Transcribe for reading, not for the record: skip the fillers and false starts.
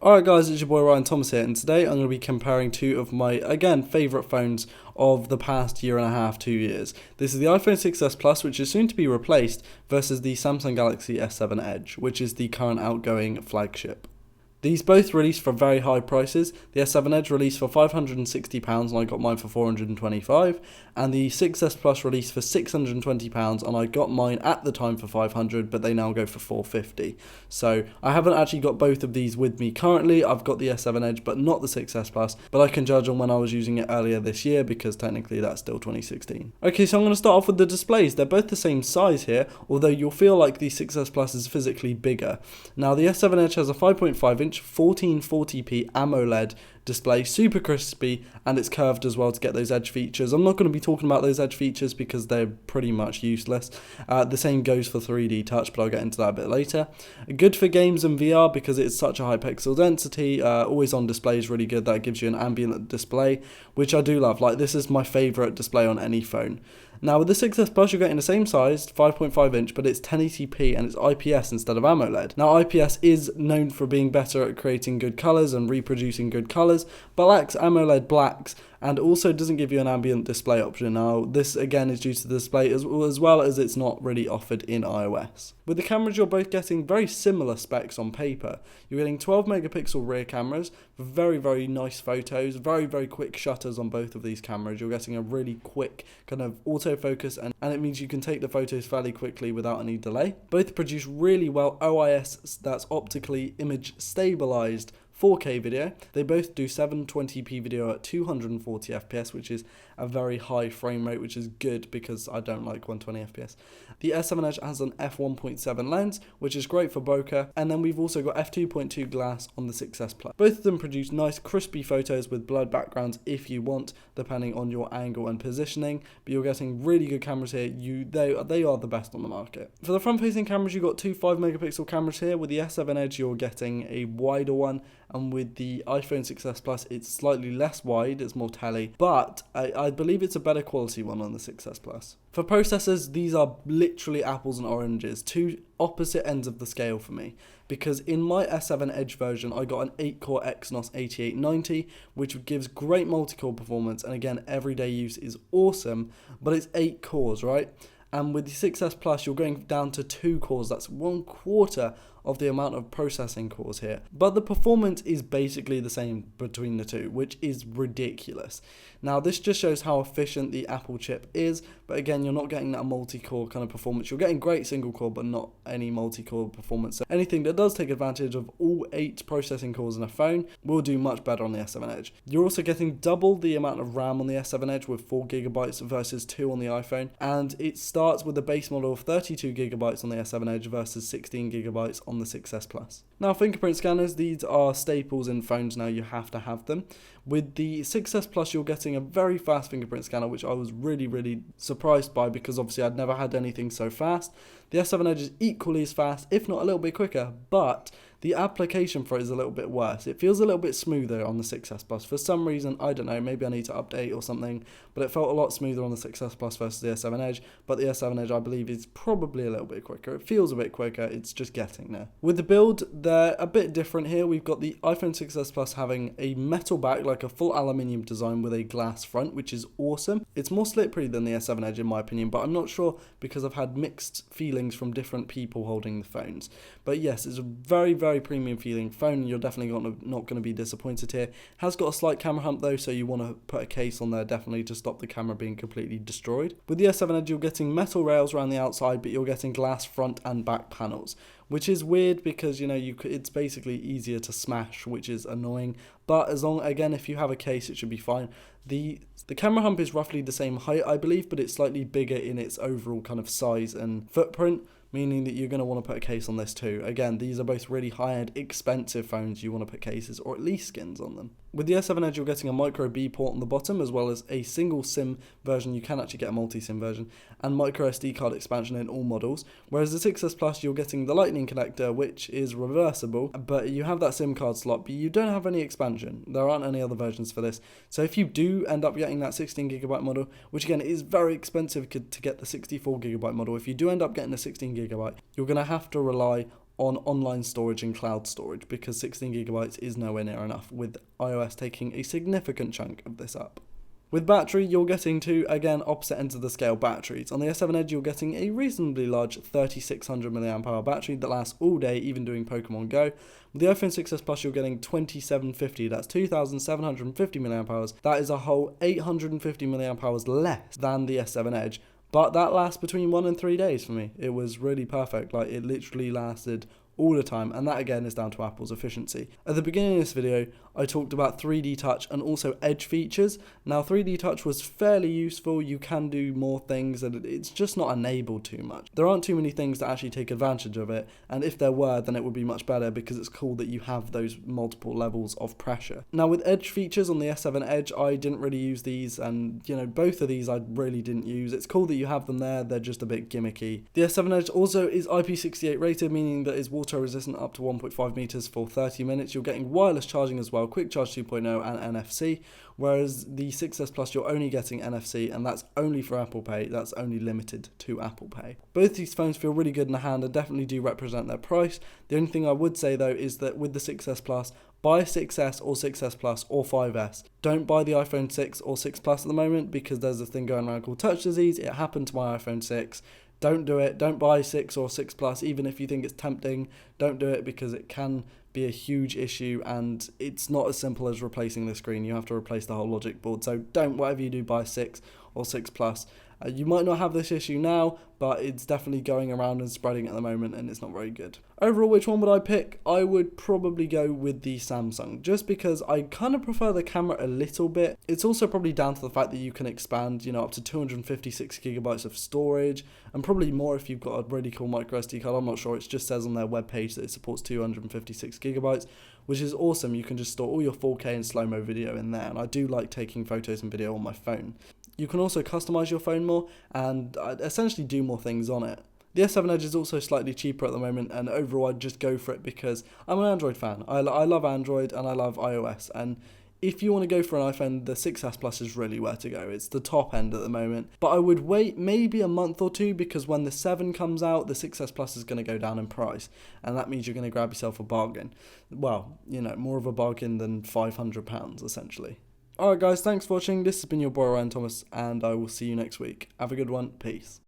Alright guys, it's your boy Ryan Thomas here, and today I'm going to be comparing two of my, again, favourite phones of the past year and a half, 2 years. This is the iPhone 6s Plus, which is soon to be replaced, versus the Samsung Galaxy S7 Edge, which is the current outgoing flagship. These both released for very high prices. The S7 Edge released for £560 and I got mine for £425, and the 6s Plus released for £620 and I got mine at the time for £500, but they now go for £450. So I haven't actually got both of these with me currently. I've got the S7 Edge but not the 6s Plus, but I can judge on when I was using it earlier this year because technically that's still 2016. Okay, so I'm going to start off with the displays. They're both the same size here, although you'll feel like the 6s Plus is physically bigger. Now the S7 Edge has a 5.5 inch 1440p AMOLED display, super crispy, and it's curved as well to get those edge features. I'm not going to be talking about those edge features because they're pretty much useless. The same goes for 3D touch, but I'll get into that a bit later. Good for games and VR because it's such a high pixel density. Always on display is really good. That gives you an ambient display, which I do love. Like, this is my favorite display on any phone. Now with the 6s Plus you're getting the same size, 5.5 inch, but it's 1080p and it's IPS instead of AMOLED. Now IPS is known for being better at creating good colours and reproducing good colours, but lacks AMOLED blacks and also doesn't give you an ambient display option. Now this again is due to the display as well as it's not really offered in iOS. With the cameras you're both getting very similar specs on paper. You're getting 12 megapixel rear cameras for very nice photos, very quick shutters on both of these cameras. You're getting a really quick kind of autofocus and it means you can take the photos fairly quickly without any delay. Both produce really well OIS, that's optically image stabilized 4K video. They both do 720p video at 240 FPS, which is a very high frame rate, which is good because I don't like 120 FPS. The S7 Edge has an f1.7 lens, which is great for bokeh, and then we've also got f2.2 glass on the 6s Plus. Both of them produce nice crispy photos with blurred backgrounds if you want, depending on your angle and positioning, but you're getting really good cameras here. They are the best on the market. For the front-facing cameras, you've got two 5 megapixel cameras here. With the S7 Edge, you're getting a wider one, and with the iPhone 6s Plus, it's slightly less wide, it's more tele, but I believe it's a better quality one on the 6s Plus. For processors, these are literally apples and oranges, two opposite ends of the scale for me, because in my S7 Edge version, I got an 8-core Exynos 8890, which gives great multi-core performance, and again, everyday use is awesome, but it's 8 cores, right? And with the 6s Plus, you're going down to 2 cores, that's 1/4 of the amount of processing cores here. But the performance is basically the same between the two, which is ridiculous. Now this just shows how efficient the Apple chip is, but again, you're not getting that multi-core kind of performance. You're getting great single core, but not any multi-core performance. So anything that does take advantage of all 8 processing cores in a phone will do much better on the S7 Edge. You're also getting double the amount of RAM on the S7 Edge with 4GB versus 2 on the iPhone, and it starts with a base model of 32GB on the S7 Edge versus 16GB on the 6s Plus. Now fingerprint scanners, these are staples in phones now, you have to have them. With the 6s Plus you're getting a very fast fingerprint scanner, which I was really surprised by because obviously I'd never had anything so fast. The S7 Edge is equally as fast, if not a little bit quicker, but the application for it is a little bit worse. It feels a little bit smoother on the 6s Plus. For some reason, I don't know, maybe I need to update or something, but it felt a lot smoother on the 6s Plus versus the S7 Edge, but the S7 Edge I believe is probably a little bit quicker. It feels a bit quicker, it's just getting there. With the build, they're a bit different here. We've got the iPhone 6s Plus having a metal back, like a full aluminium design with a glass front, which is awesome. It's more slippery than the S7 Edge in my opinion, but I'm not sure because I've had mixed feelings from different people holding the phones. But yes, it's a very premium feeling phone. You're definitely not going to be disappointed here. Has got a slight camera hump though, so you want to put a case on there definitely to stop the camera being completely destroyed. With the S7 Edge, you're getting metal rails around the outside, but you're getting glass front and back panels, which is weird because it's basically easier to smash, which is annoying. But if you have a case, it should be fine. The camera hump is roughly the same height, I believe, but it's slightly bigger in its overall kind of size and footprint, meaning that you're going to want to put a case on this too. Again, these are both really high-end, expensive phones. You want to put cases or at least skins on them. With the S7 Edge, you're getting a micro B port on the bottom, as well as a single SIM version. You can actually get a multi-SIM version, and micro SD card expansion in all models. Whereas the 6s Plus, you're getting the Lightning connector, which is reversible, but you have that SIM card slot, but you don't have any expansion. There aren't any other versions for this. So if you do end up getting that 16GB model, which again is very expensive to get the 64GB model, if you do end up getting the 16GB, you're going to have to rely on online storage and cloud storage, because 16GB is nowhere near enough, with iOS taking a significant chunk of this up. With battery, you're getting two, again, opposite ends of the scale batteries. On the S7 Edge, you're getting a reasonably large 3600 mAh battery that lasts all day, even doing Pokemon Go. With the iPhone 6s Plus, you're getting 2750, that's 2750 mAh. That is a whole 850 mAh less than the S7 Edge. But that lasts between 1 and 3 days for me. It was really perfect. Like, it literally lasted all the time, and that again is down to Apple's efficiency. At the beginning of this video, I talked about 3D Touch and also Edge features. Now, 3D Touch was fairly useful. You can do more things, and it's just not enabled too much. There aren't too many things that actually take advantage of it, and if there were, then it would be much better, because it's cool that you have those multiple levels of pressure. Now, with Edge features on the S7 Edge, I didn't really use these, and both of these I really didn't use. It's cool that you have them there, they're just a bit gimmicky. The S7 Edge also is IP68 rated, meaning that it's water resistant up to 1.5 meters for 30 minutes. You're getting wireless charging as well, Quick Charge 2.0 and NFC, whereas the 6s Plus you're only getting NFC, and that's only for Apple Pay. That's only limited to Apple Pay. Both these phones feel really good in the hand and definitely do represent their price. The only thing I would say though is that with the 6s Plus, buy 6S or 6S Plus or 5S. Don't buy the iPhone 6 or 6 Plus at the moment, because there's a thing going around called touch disease. It happened to my iPhone 6. Don't do it. Don't buy 6 or 6 Plus, even if you think it's tempting. Don't do it, because it can be a huge issue, and it's not as simple as replacing the screen. You have to replace the whole logic board. So don't, whatever you do, buy 6 or 6 Plus. You might not have this issue now, but it's definitely going around and spreading at the moment, and it's not very good. Overall, which one would I pick? I would probably go with the Samsung, just because I kind of prefer the camera a little bit. It's also probably down to the fact that you can expand, up to 256GB of storage, and probably more if you've got a really cool micro SD card. I'm not sure, it just says on their webpage that it supports 256GB, which is awesome. You can just store all your 4K and slow-mo video in there, and I do like taking photos and video on my phone. You can also customize your phone more and essentially do more things on it. The S7 Edge is also slightly cheaper at the moment, and overall I'd just go for it because I'm an Android fan. I love Android and I love iOS, and if you want to go for an iPhone, the 6S Plus is really where to go. It's the top end at the moment, but I would wait maybe a month or two, because when the 7 comes out, the 6S Plus is going to go down in price, and that means you're going to grab yourself a bargain. Well, more of a bargain than £500 essentially. Alright guys, thanks for watching. This has been your boy Ryan Thomas, and I will see you next week. Have a good one. Peace.